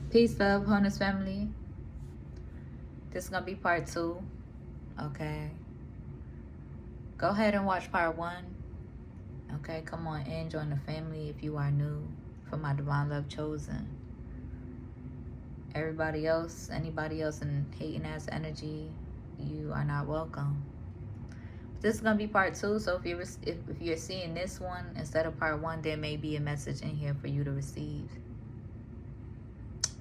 Peace, love, wholeness, family. This is gonna be part 2. Okay. Go ahead and watch part 1. Okay, come on in, join the family if you are new. For my divine love chosen. Everybody else, anybody else in hating ass energy, you are not welcome. This is gonna be part 2, so if you're seeing this one instead of part 1, there may be a message in here for you to receive.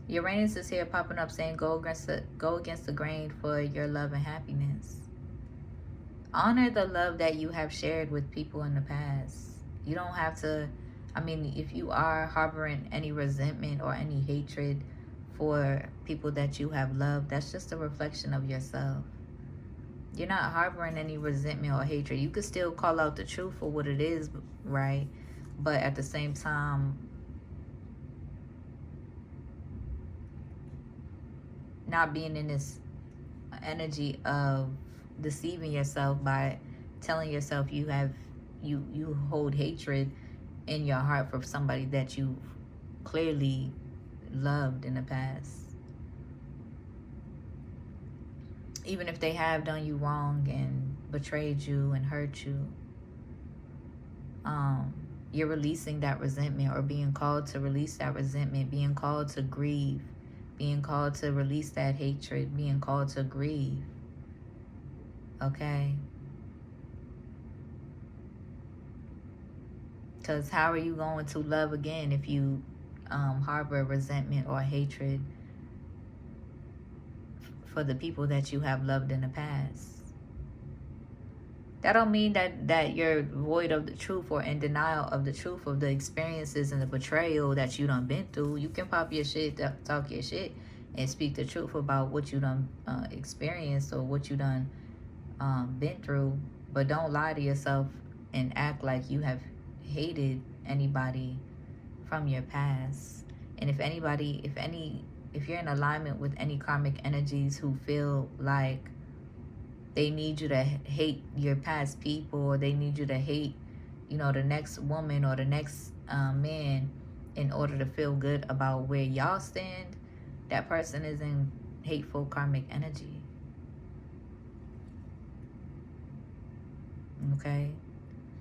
Uranus is here popping up saying go against the grain for your love and happiness. Honor the love that you have shared with people in the past. You don't have to, if you are harboring any resentment or any hatred for people that you have loved, that's just a reflection of yourself. You're not harboring any resentment or hatred. You could still call out the truth for what it is, right? But at the same time, not being in this energy of deceiving yourself by telling yourself you hold hatred in your heart for somebody that you clearly loved in the past. Even if they have done you wrong and betrayed you and hurt you, you're releasing that resentment, or being called to release that resentment, being called to grieve, being called to release that hatred, being called to grieve. Okay? Because how are you going to love again if you harbor resentment or hatred for the people that you have loved in the past? That don't mean that you're void of the truth or in denial of the truth of the experiences and the betrayal that you done been through. You can pop your shit, talk your shit, and speak the truth about what you done experienced or what you done been through. But don't lie to yourself and act like you have hated anybody from your past. And if you're in alignment with any karmic energies who feel like they need you to hate your past people, or they need you to hate, the next woman or the next man in order to feel good about where y'all stand, that person is in hateful karmic energy. Okay?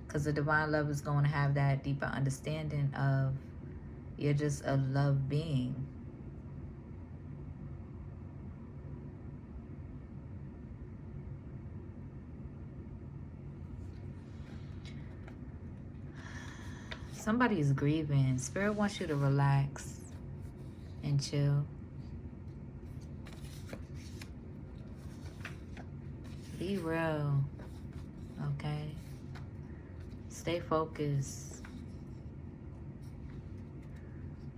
Because the divine love is going to have that deeper understanding of you're just a love being. Somebody is grieving. Spirit wants you to relax and chill. Be real. Okay? Stay focused.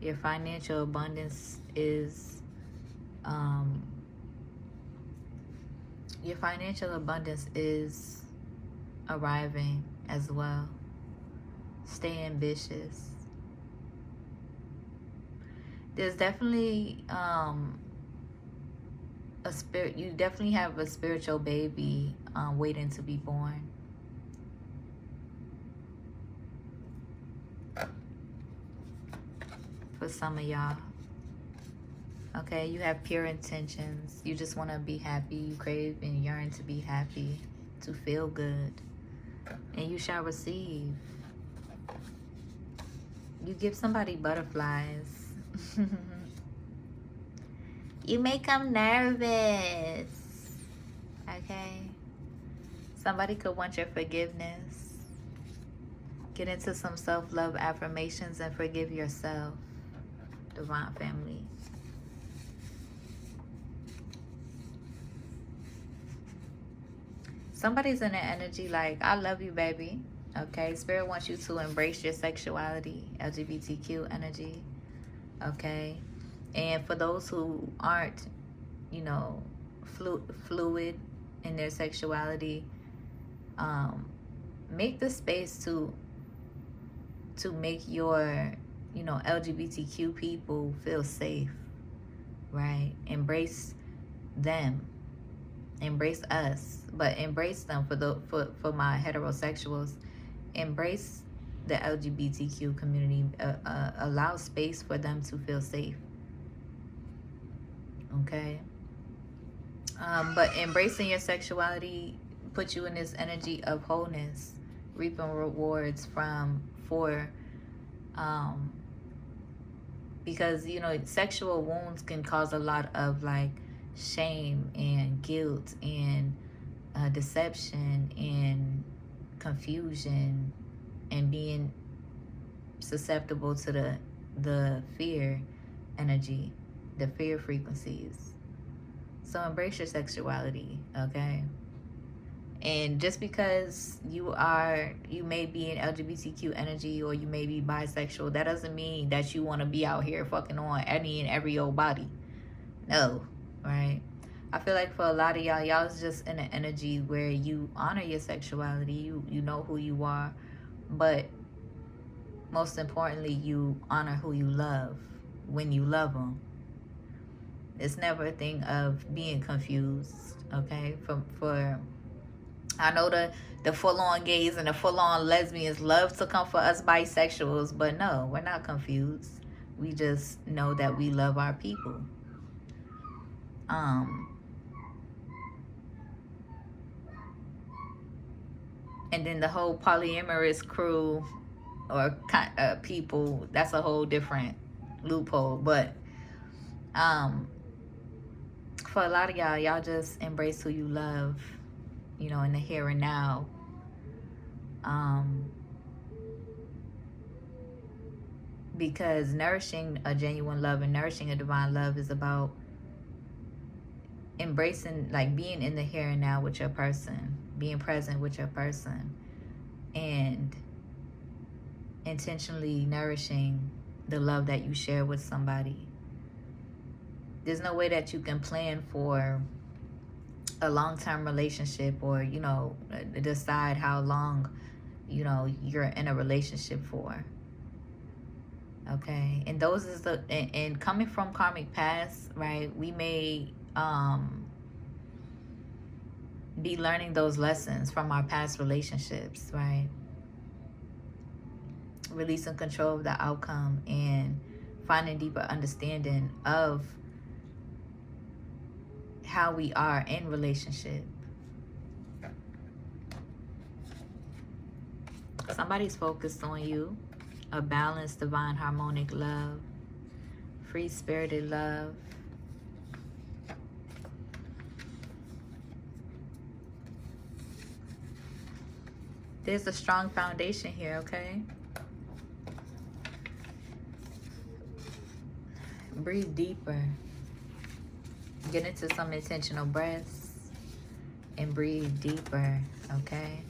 Your financial abundance is arriving as well. Stay ambitious. There's definitely you definitely have a spiritual baby waiting to be born. For some of y'all. Okay, you have pure intentions. You just want to be happy. You crave and yearn to be happy, to feel good. And you shall receive. You give somebody butterflies. You make them nervous. Okay? Somebody could want your forgiveness. Get into some self-love affirmations and forgive yourself. Divine family. Somebody's in the energy like, I love you, baby. Okay, Spirit wants you to embrace your sexuality, LGBTQ energy. Okay, and for those who aren't, fluid in their sexuality, make the space to make your, LGBTQ people feel safe, right? Embrace them. Embrace us, but embrace them for my heterosexuals. Embrace the LGBTQ community. Allow space for them to feel safe. Okay. But embracing your sexuality puts you in this energy of wholeness, reaping rewards for um because sexual wounds can cause a lot of like shame and guilt and deception and confusion and being susceptible to the fear energy, the fear frequencies. So embrace your sexuality, okay? And just because you may be in LGBTQ energy or you may be bisexual, that doesn't mean that you want to be out here fucking on any and every old body. No, right? I feel like for a lot of y'all is just in an energy where you honor your sexuality, you know who you are, but most importantly, you honor who you love when you love them. It's never a thing of being confused, okay? For I know the full-on gays and the full-on lesbians love to come for us bisexuals, but no, we're not confused. We just know that we love our people. And then the whole polyamorous crew or people, that's a whole different loophole. But for a lot of y'all just embrace who you love, in the here and now. Because nourishing a genuine love and nourishing a divine love is about embracing, like being in the here and now with your person, being present with your person, and intentionally nourishing the love that you share with somebody. There's no way that you can plan for a long-term relationship or decide how long you're in a relationship for. Okay, and those is and coming from karmic past, right? We may be learning those lessons from our past relationships, right? Releasing control of the outcome and finding deeper understanding of how we are in relationship. Somebody's focused on you. A balanced, divine, harmonic love. Free-spirited love. There's a strong foundation here, okay? Breathe deeper. Get into some intentional breaths and breathe deeper, okay?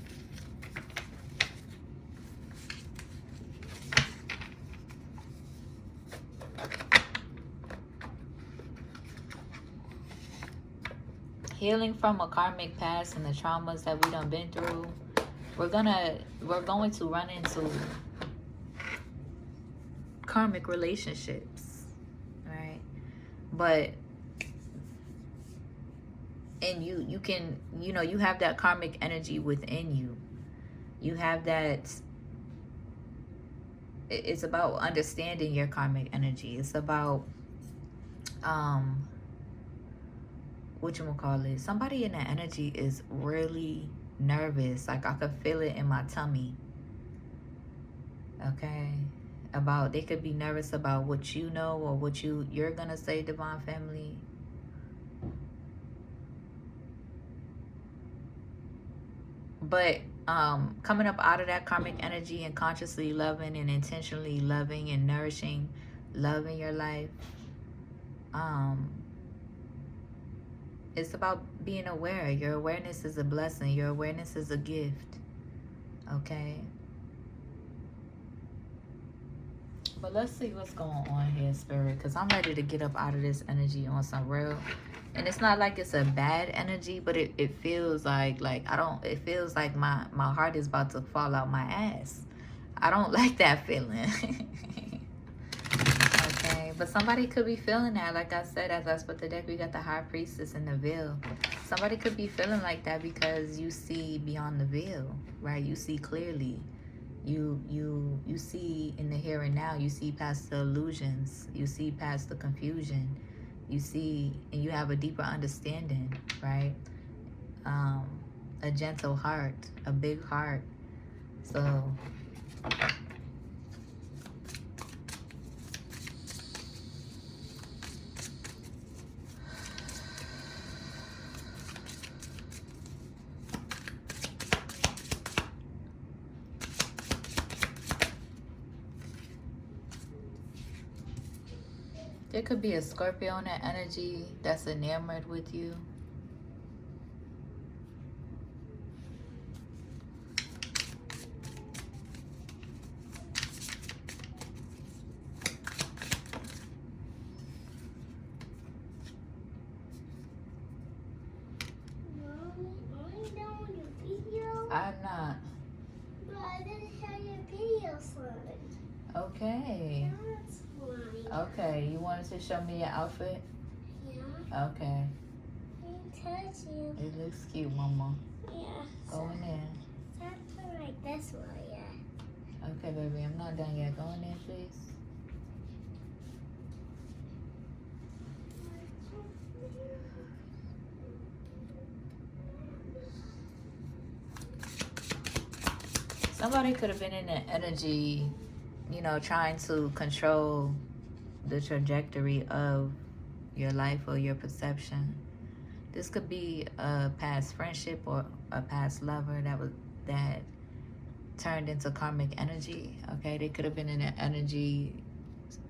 Healing from a karmic past and the traumas that we done been through, we're going to run into karmic relationships, right? But and you can you have that karmic energy within you. You have that. It's about understanding your karmic energy. It's about whatchamacallit, somebody in that energy is really nervous. Like I could feel it in my tummy. Okay. They could be nervous about what you know or what you're gonna say, divine family. But coming up out of that karmic energy and consciously loving and intentionally loving and nourishing love in your life, it's about being aware. Your awareness is a blessing. Your awareness is a gift. Okay? But let's see what's going on here, Spirit. Because I'm ready to get up out of this energy on some real. And it's not like it's a bad energy, but it feels like it feels like my heart is about to fall out my ass. I don't like that feeling. Okay, but somebody could be feeling that. Like I said, as I split the deck, we got the High Priestess and the veil. Somebody could be feeling like that because you see beyond the veil, right? You see clearly. You see in the here and now. You see past the illusions. You see past the confusion. You see, and you have a deeper understanding, right? A gentle heart, a big heart. So there could be a Scorpio in that energy that's enamored with you. I'm not. But I didn't show you video slide. Okay. That's fine. Okay, you wanted to show me your outfit? Yeah. Okay. I didn't touch you. It looks cute, Mama. Yeah. Go in there. Something like this one, yeah. Okay, baby, I'm not done yet. Go in there, please. Somebody could have been in an energy, you know, trying to control the trajectory of your life or your perception. This could be a past friendship or a past lover that turned into karmic energy. Okay, they could have been in an energy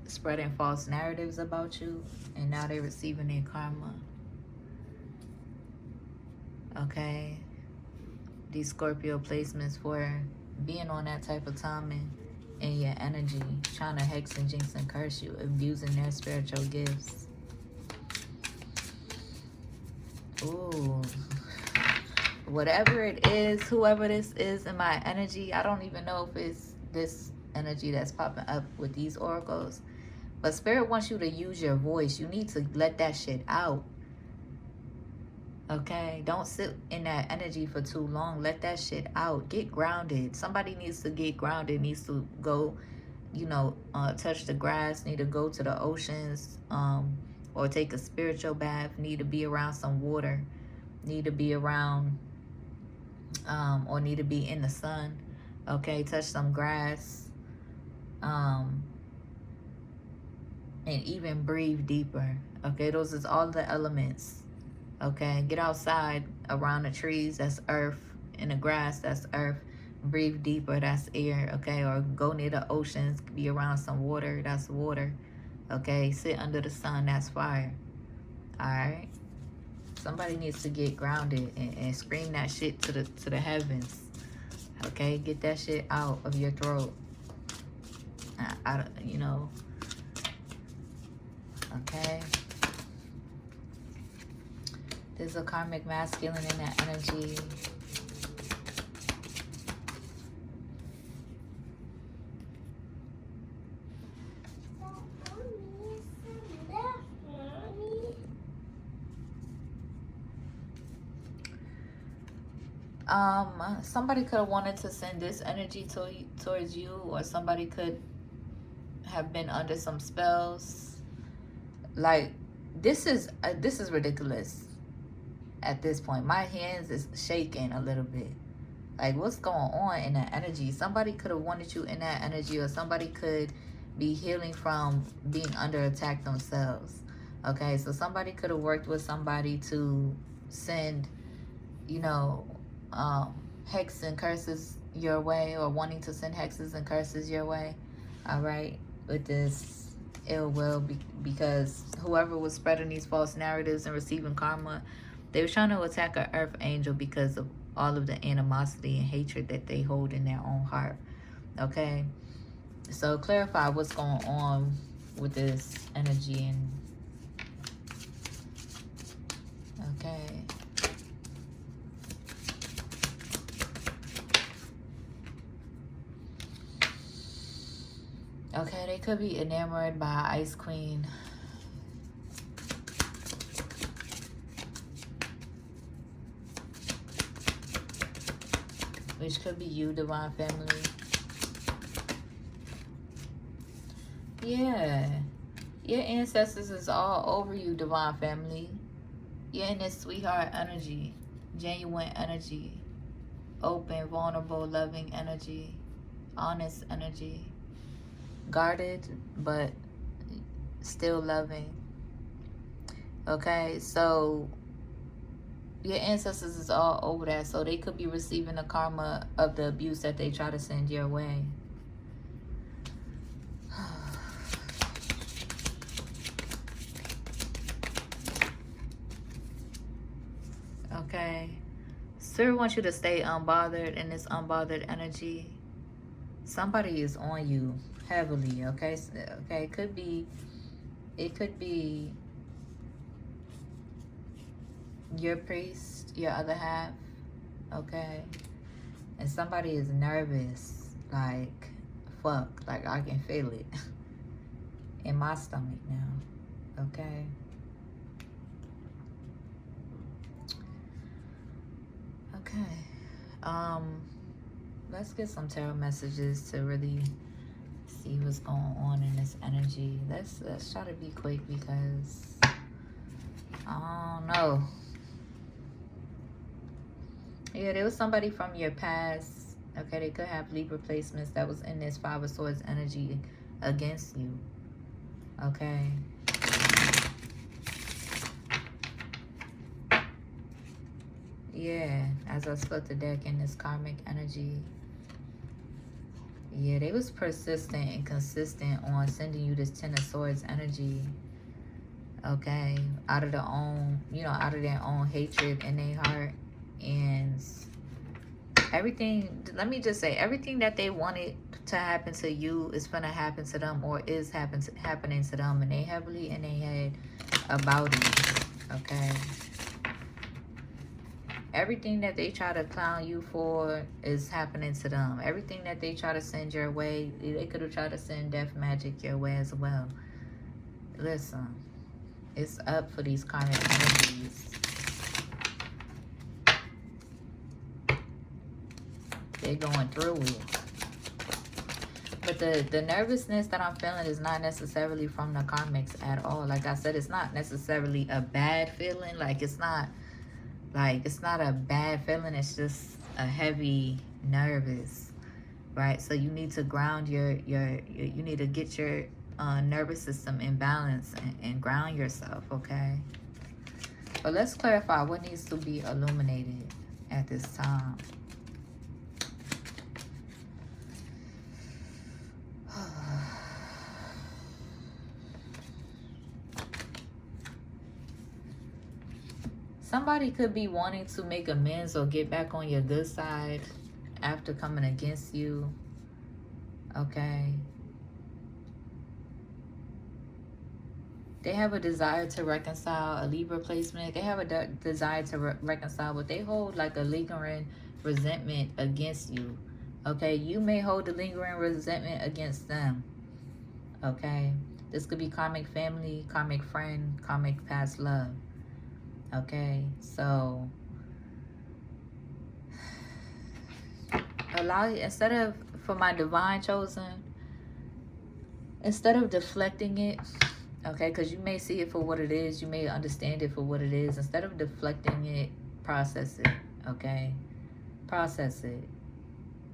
spreading false narratives about you, and now they're receiving their karma. Okay, these Scorpio placements for being on that type of timing in your energy, trying to hex and jinx and curse you, abusing their spiritual gifts. Ooh, whatever it is, whoever this is in my energy, I don't even know if it's this energy that's popping up with these oracles, but Spirit wants you to use your voice. You need to let that shit out. Okay, don't sit in that energy for too long. Let that shit out. Get grounded. Somebody needs to get grounded, needs to go, you know, touch the grass, need to go to the oceans, or take a spiritual bath, need to be around some water, need to be around, or need to be in the sun. Okay, touch some grass, and even breathe deeper. Okay, those is all the elements. Okay, get outside around the trees, that's earth. In the grass, that's earth. Breathe deeper, that's air. Okay, or go near the oceans, be around some water, that's water. Okay, sit under the sun, that's fire. All right, somebody needs to get grounded and scream that shit to the heavens. Okay, get that shit out of your throat. You know. Okay. There's a karmic masculine in that energy. Somebody could have wanted to send this energy towards you, or somebody could have been under some spells. Like, this is ridiculous. At this point, my hands is shaking a little bit. Like, what's going on in that energy? Somebody could have wanted you in that energy, or somebody could be healing from being under attack themselves. Okay, so somebody could have worked with somebody to send, you know, hex and curses your way, or wanting to send hexes and curses your way. All right, with this ill will, because whoever was spreading these false narratives and receiving karma, they were trying to attack an earth angel because of all of the animosity and hatred that they hold in their own heart. Okay, so clarify what's going on with this energy. And okay, okay, they could be enamored by Ice Queen. Which could be you, Divine Family. Yeah. Your ancestors is all over you, divine family. You're in this sweetheart energy, genuine energy, open, vulnerable, loving energy, honest energy, guarded, but still loving. Okay, so your ancestors is all over that, so they could be receiving the karma of the abuse that they try to send your way. Okay, Spirit wants you to stay unbothered in this unbothered energy. Somebody is on you heavily. Okay, okay, it could be your priest, your other half. Okay, and somebody is nervous, like fuck, like I can feel it in my stomach now. Okay. Okay. Let's get some tarot messages to really see what's going on in this energy. Let's try to be quick because I don't know. Yeah, there was somebody from your past. Okay, they could have Libra placements that was in this Five of Swords energy against you. Okay. Yeah, as I split the deck in this karmic energy. Yeah, they was persistent and consistent on sending you this Ten of Swords energy. Okay, out of their own, out of their own hatred in their heart. And everything, let me just say, everything that they wanted to happen to you is going to happen to them or is happening to them. And they heavily in their head about it. Okay. Everything that they try to clown you for is happening to them. Everything that they try to send your way, they could have tried to send death magic your way as well. Listen, it's up for these karmic energies. They're going through it. But the nervousness that I'm feeling is not necessarily from the karmics at all. Like I said, it's not necessarily a bad feeling. Like it's not a bad feeling. It's just a heavy nervous, right? So you need to ground you need to get your nervous system in balance and ground yourself, okay? But let's clarify what needs to be illuminated at this time. Somebody could be wanting to make amends or get back on your good side after coming against you. Okay. They have a desire to reconcile, a Libra placement. They have a desire to reconcile, but they hold like a lingering resentment against you. Okay. You may hold a lingering resentment against them. Okay. This could be karmic family, karmic friend, karmic past love. Okay, so instead of, for my divine chosen, instead of deflecting it, okay, because you may see it for what it is, you may understand it for what it is. Instead of deflecting it, process it, okay? Process it.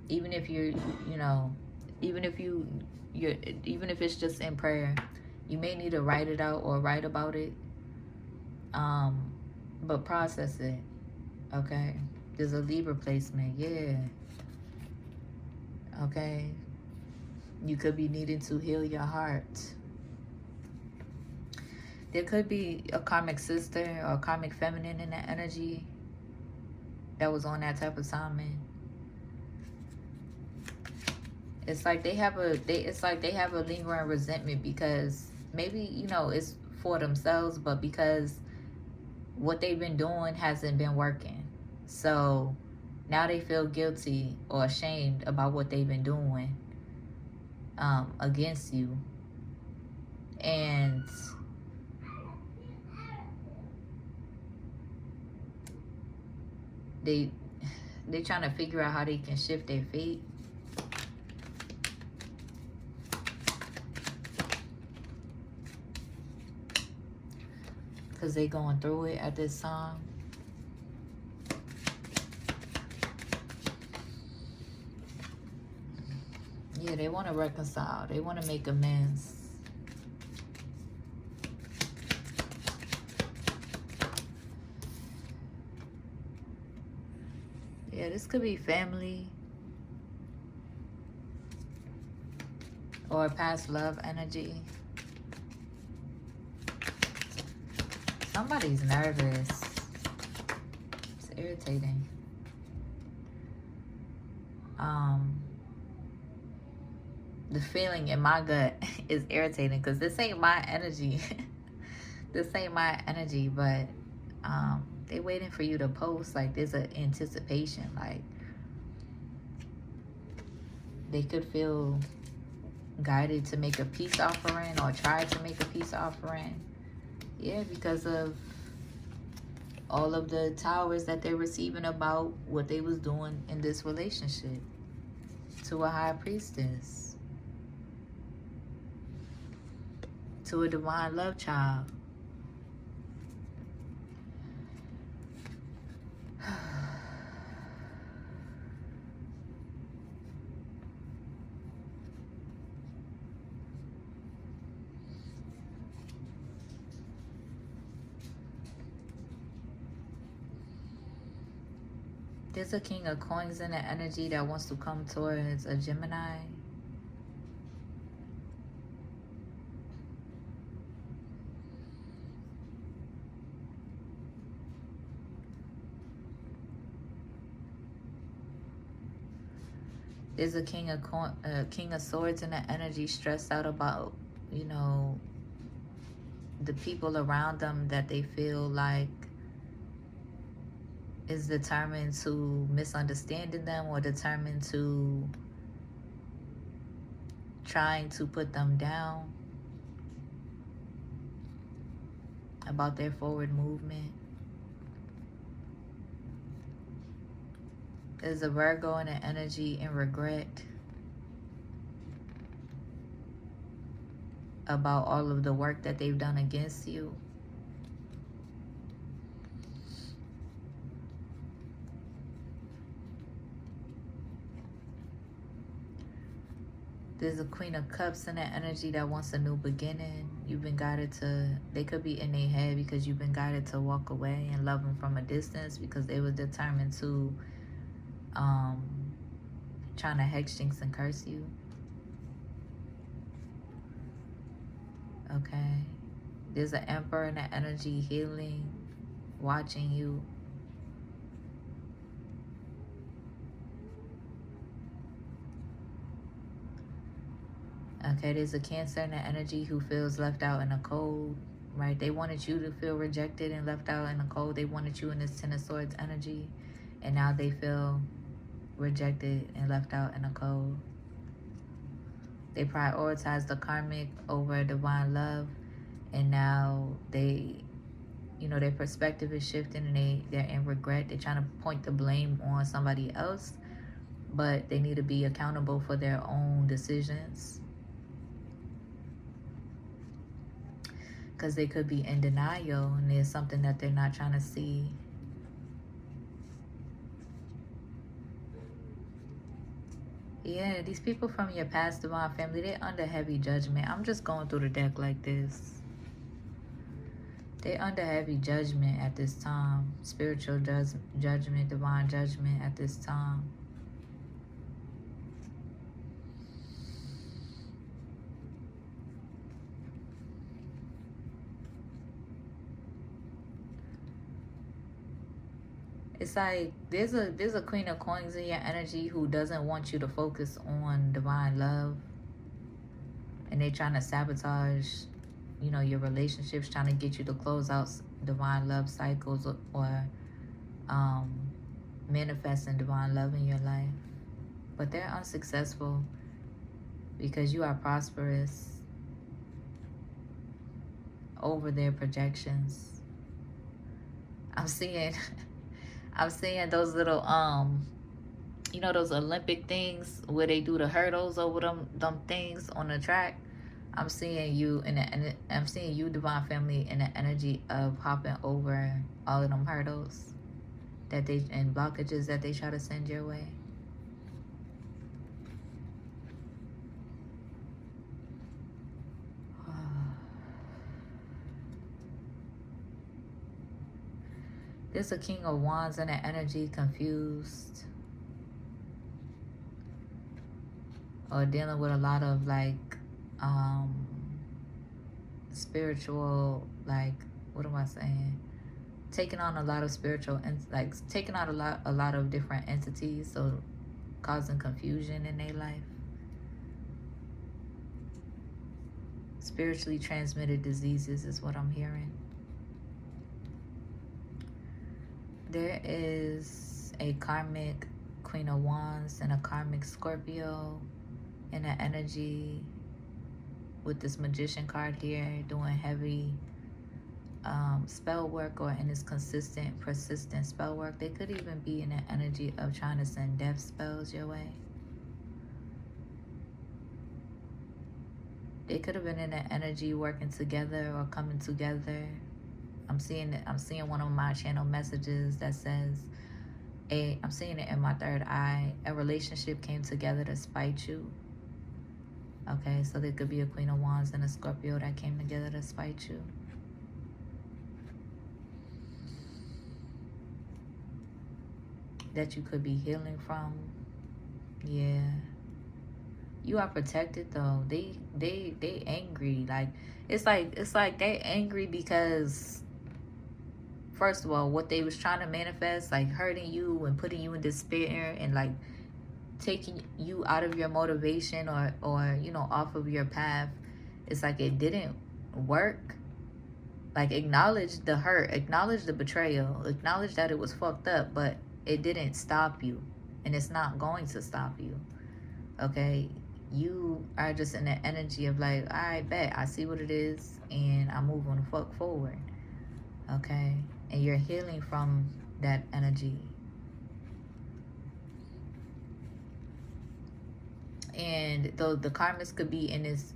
Even if even if it's just in prayer, you may need to write it out or write about it. But process it, okay? There's a Libra placement, yeah. Okay? You could be needing to heal your heart. There could be a karmic sister or a karmic feminine in that energy that was on that type of assignment. It's like they have a lingering resentment because maybe, it's for themselves, but because what they've been doing hasn't been working. So now they feel guilty or ashamed about what they've been doing against you. And they trying to figure out how they can shift their fate. because they going through it at this time. Yeah, they want to reconcile. They want to make amends. Yeah, this could be family or past love energy. Somebody's nervous. It's irritating. The feeling in my gut is irritating because this ain't my energy. This ain't my energy, but they waiting for you to post. Like, there's an anticipation. Like, they could feel guided to make a peace offering or try to make a peace offering. Yeah, because of all of the towers that they're receiving about what they was doing in this relationship to a high priestess, to a divine love child. There's a king of coins in the energy that wants to come towards a Gemini. There's a king of swords in the energy, stressed out about, you know, the people around them that they feel like is determined to misunderstanding them or determined to trying to put them down, about their forward movement. There's a Virgo in the energy and regret about all of the work that they've done against you. There's a Queen of Cups in that energy that wants a new beginning. You've been guided to, they could be in their head because you've been guided to walk away and love them from a distance because they were determined to trying to hex, jinx, and curse you. Okay. There's an Emperor in that energy, healing, watching you. Okay, there's a Cancer in the energy who feels left out in the cold, right? They wanted you to feel rejected and left out in the cold. They wanted you in this Ten of Swords energy, and now they feel rejected and left out in the cold. They prioritize the karmic over divine love, and now they, you know, their perspective is shifting and they're in regret. They're trying to point the blame on somebody else, but they need to be accountable for their own decisions. Because they could be in denial and there's something that they're not trying to see. Yeah, these people from your past divine family, they're under heavy judgment. I'm just going through the deck like this. They're under heavy judgment at this time. Spiritual judgment, divine judgment at this time. It's like there's a Queen of Coins in your energy who doesn't want you to focus on divine love, and they're trying to sabotage, you know, your relationships, trying to get you to close out divine love cycles or manifesting divine love in your life. But they're unsuccessful because you are prosperous over their projections. I'm seeing those little you know, those Olympic things where they do the hurdles over them things on the track. I'm seeing you I'm seeing you, divine family, in the energy of hopping over all of them hurdles that they and blockages that they try to send your way. There's a King of Wands in the energy, confused, or dealing with a lot of like spiritual, like, what am I saying? Taking on a lot of spiritual and like taking out a lot of different entities, so causing confusion in their life. Spiritually transmitted diseases is what I'm hearing. There is a karmic Queen of Wands and a karmic Scorpio in the energy with this Magician card here, doing heavy spell work, or in this consistent, persistent spell work. They could even be in the energy of trying to send death spells your way. They could have been in the energy working together or coming together. I'm seeing one of my channel messages that says, I'm seeing it in my third eye, a relationship came together to spite you. Okay, so there could be a Queen of Wands and a Scorpio that came together to spite you. That you could be healing from. Yeah. You are protected though. They angry. Like it's like they angry because, first of all, what they was trying to manifest, like hurting you and putting you in despair and like taking you out of your motivation or you know, off of your path. It's like it didn't work. Like, acknowledge the hurt, acknowledge the betrayal, acknowledge that it was fucked up, but it didn't stop you, and it's not going to stop you. Okay, you are just in the energy of like, all right, bet, I see what it is and I'm moving the fuck forward. Okay, and you're healing from that energy. And though the karmas could be in this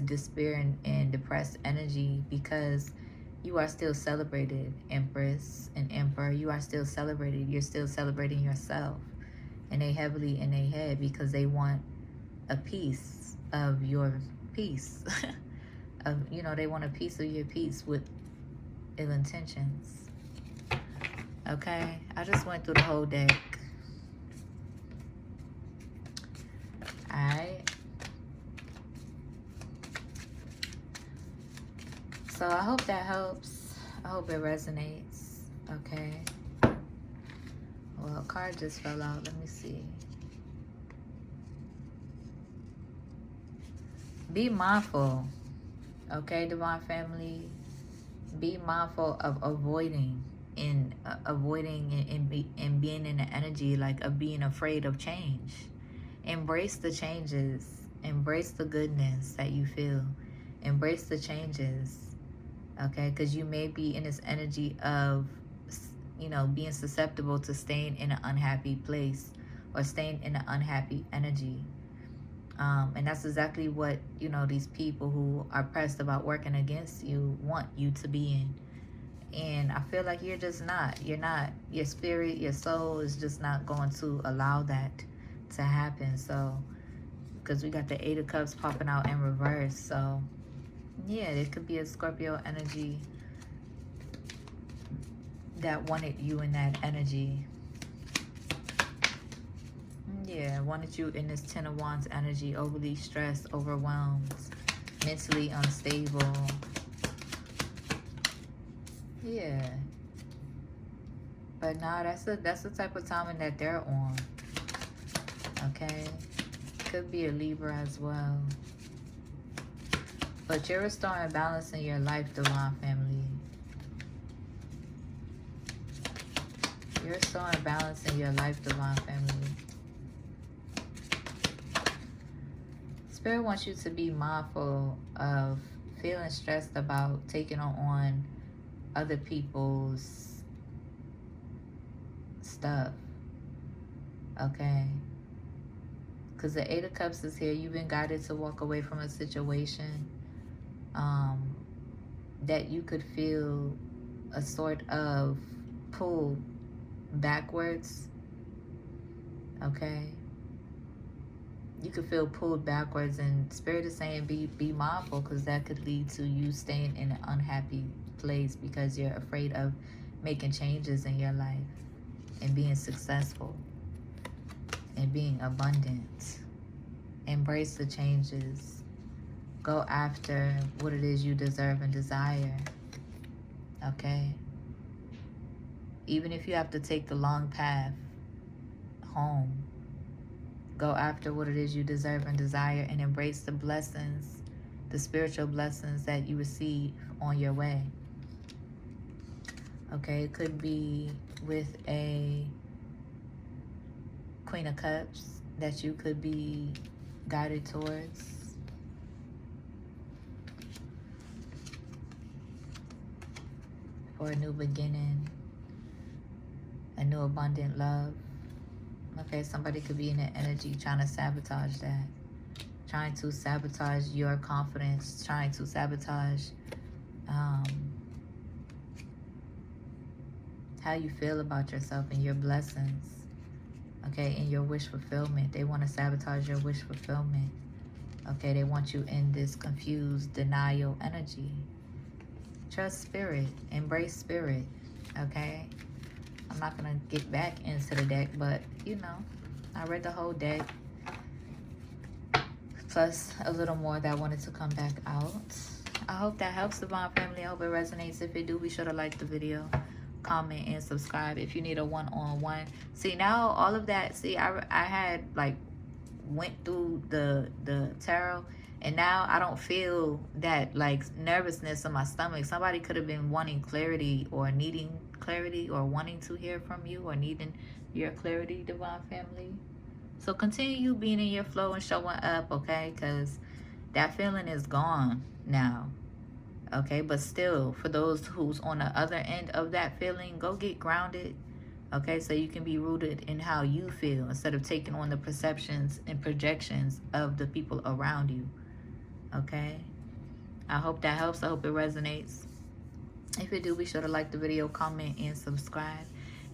despair and depressed energy, because you are still celebrated, Empress and Emperor. You are still celebrated. You're still celebrating yourself. And they heavily in their head because they want a piece of your peace. You know, they want a piece of your peace with ill intentions. Okay, I just went through the whole deck. Alright. So I hope that helps. I hope it resonates. Okay. Well, a card just fell out. Let me see. Be mindful. Okay, divine family. Be mindful of avoiding and being in the energy like of being afraid of change. Embrace the changes. Embrace the goodness that you feel. Embrace the changes. Okay, because you may be in this energy of, you know, being susceptible to staying in an unhappy place or staying in an unhappy energy. And that's exactly what, you know, these people who are pressed about working against you want you to be in. And I feel like you're just not. You're not. Your spirit, your soul is just not going to allow that to happen. So, because we got the Eight of Cups popping out in reverse. So, yeah, it could be a Scorpio energy that wanted you in that energy. Yeah, wanted you in this Ten of Wands energy, overly stressed, overwhelmed, mentally unstable. Yeah. But nah, that's the type of timing that they're on. Okay? Could be a Libra as well. But you're restoring balance in your life, divine family. You're restoring balance in your life, divine family. Spirit wants you to be mindful of feeling stressed about taking on other people's stuff. Okay? Because the Eight of Cups is here. You've been guided to walk away from a situation that you could feel a sort of pull backwards. Okay? You could feel pulled backwards, and Spirit is saying be mindful, because that could lead to you staying in an unhappy place because you're afraid of making changes in your life and being successful and being abundant. Embrace the changes. Go after what it is you deserve and desire. Okay? Even if you have to take the long path home, go after what it is you deserve and desire, and embrace the blessings, the spiritual blessings that you receive on your way. Okay, it could be with a Queen of Cups that you could be guided towards. For a new beginning, a new abundant love. Okay, somebody could be in the energy trying to sabotage that. Trying to sabotage your confidence. Trying to sabotage how you feel about yourself and your blessings. Okay, and your wish fulfillment. They want to sabotage your wish fulfillment. Okay, they want you in this confused denial energy. Trust spirit. Embrace spirit. Okay? I'm not going to get back into the deck, but, you know, I read the whole deck. Plus a little more that wanted to come back out. I hope that helps, Divine Family. I hope it resonates. If it do, be sure to like the video, comment, and subscribe. If you need a one-on-one. See, now all of that, see, I had, like, went through the tarot, and now I don't feel that, like, nervousness in my stomach. Somebody could have been wanting clarity or needing clarity or wanting to hear from you or needing your clarity, Divine Family. So continue being in your flow and showing up, okay? Because that feeling is gone now, okay? But still, for those who's on the other end of that feeling, go get grounded, okay? So you can be rooted in how you feel instead of taking on the perceptions and projections of the people around you, okay? I hope that helps. I hope it resonates. If you do, be sure to like the video, comment, and subscribe.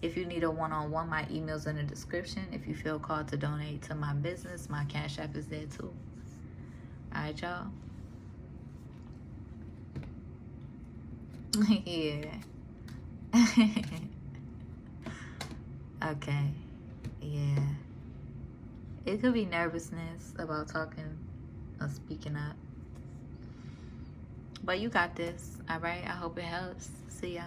If you need a one-on-one, my email's in the description. If you feel called to donate to my business, my Cash App is there too. All right, y'all. Yeah. Okay. Yeah. It could be nervousness about talking or speaking up. But you got this, all right? I hope it helps. See ya.